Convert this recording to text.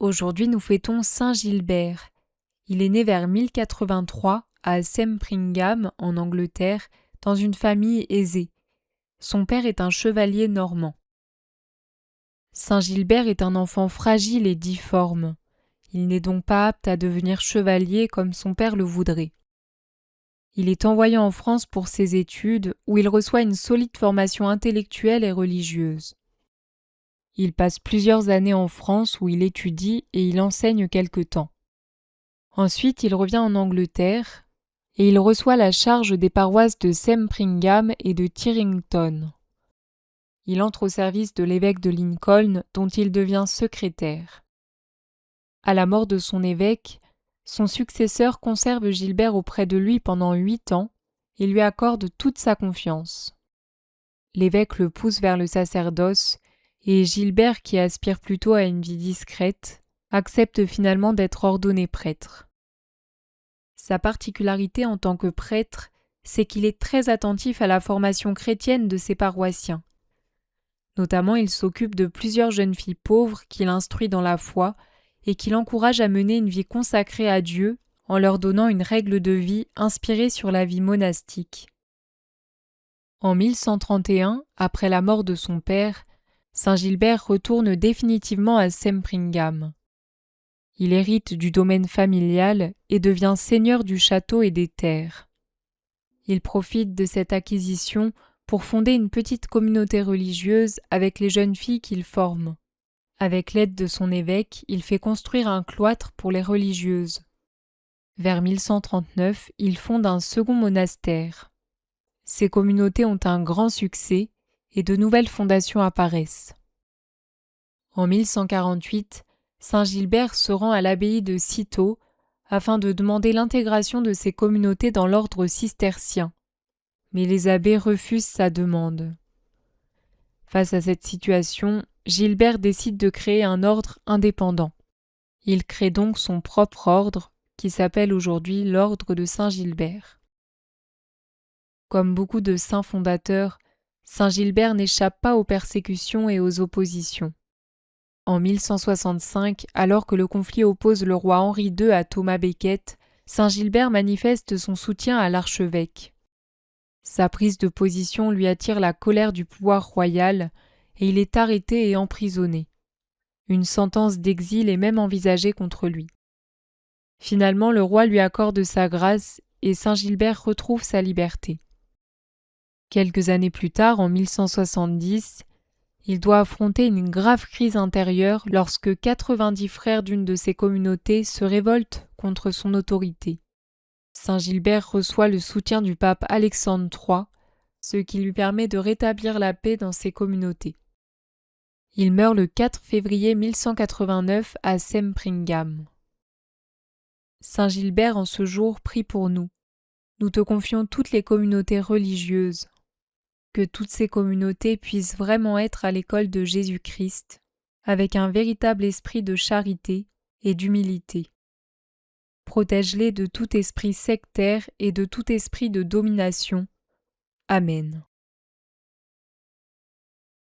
Aujourd'hui, nous fêtons Saint Gilbert. Il est né vers 1083 à Sempringham, en Angleterre, dans une famille aisée. Son père est un chevalier normand. Saint Gilbert est un enfant fragile et difforme. Il n'est donc pas apte à devenir chevalier comme son père le voudrait. Il est envoyé en France pour ses études, où il reçoit une solide formation intellectuelle et religieuse. Il passe plusieurs années en France où il étudie et il enseigne quelque temps. Ensuite, il revient en Angleterre et il reçoit la charge des paroisses de Sempringham et de Tyrington. Il entre au service de l'évêque de Lincoln, dont il devient secrétaire. À la mort de son évêque, son successeur conserve Gilbert auprès de lui pendant 8 ans et lui accorde toute sa confiance. L'évêque le pousse vers le sacerdoce et Gilbert, qui aspire plutôt à une vie discrète, accepte finalement d'être ordonné prêtre. Sa particularité en tant que prêtre, c'est qu'il est très attentif à la formation chrétienne de ses paroissiens. Notamment, il s'occupe de plusieurs jeunes filles pauvres qu'il instruit dans la foi et qu'il encourage à mener une vie consacrée à Dieu en leur donnant une règle de vie inspirée sur la vie monastique. En 1131, après la mort de son père, Saint Gilbert retourne définitivement à Sempringham. Il hérite du domaine familial et devient seigneur du château et des terres. Il profite de cette acquisition pour fonder une petite communauté religieuse avec les jeunes filles qu'il forme. Avec l'aide de son évêque, il fait construire un cloître pour les religieuses. Vers 1139, il fonde un second monastère. Ces communautés ont un grand succès et de nouvelles fondations apparaissent. En 1148, Saint Gilbert se rend à l'abbaye de Cîteaux afin de demander l'intégration de ces communautés dans l'ordre cistercien. Mais les abbés refusent sa demande. Face à cette situation, Gilbert décide de créer un ordre indépendant. Il crée donc son propre ordre, qui s'appelle aujourd'hui l'Ordre de Saint Gilbert. Comme beaucoup de saints fondateurs, Saint Gilbert n'échappe pas aux persécutions et aux oppositions. En 1165, alors que le conflit oppose le roi Henri II à Thomas Becket, Saint Gilbert manifeste son soutien à l'archevêque. Sa prise de position lui attire la colère du pouvoir royal et il est arrêté et emprisonné. Une sentence d'exil est même envisagée contre lui. Finalement, le roi lui accorde sa grâce et Saint Gilbert retrouve sa liberté. Quelques années plus tard, en 1170, il doit affronter une grave crise intérieure lorsque 90 frères d'une de ses communautés se révoltent contre son autorité. Saint Gilbert reçoit le soutien du pape Alexandre III, ce qui lui permet de rétablir la paix dans ses communautés. Il meurt le 4 février 1189 à Sempringham. Saint Gilbert, en ce jour, prie pour nous. Nous te confions toutes les communautés religieuses. Que toutes ces communautés puissent vraiment être à l'école de Jésus-Christ, avec un véritable esprit de charité et d'humilité. Protège-les de tout esprit sectaire et de tout esprit de domination. Amen.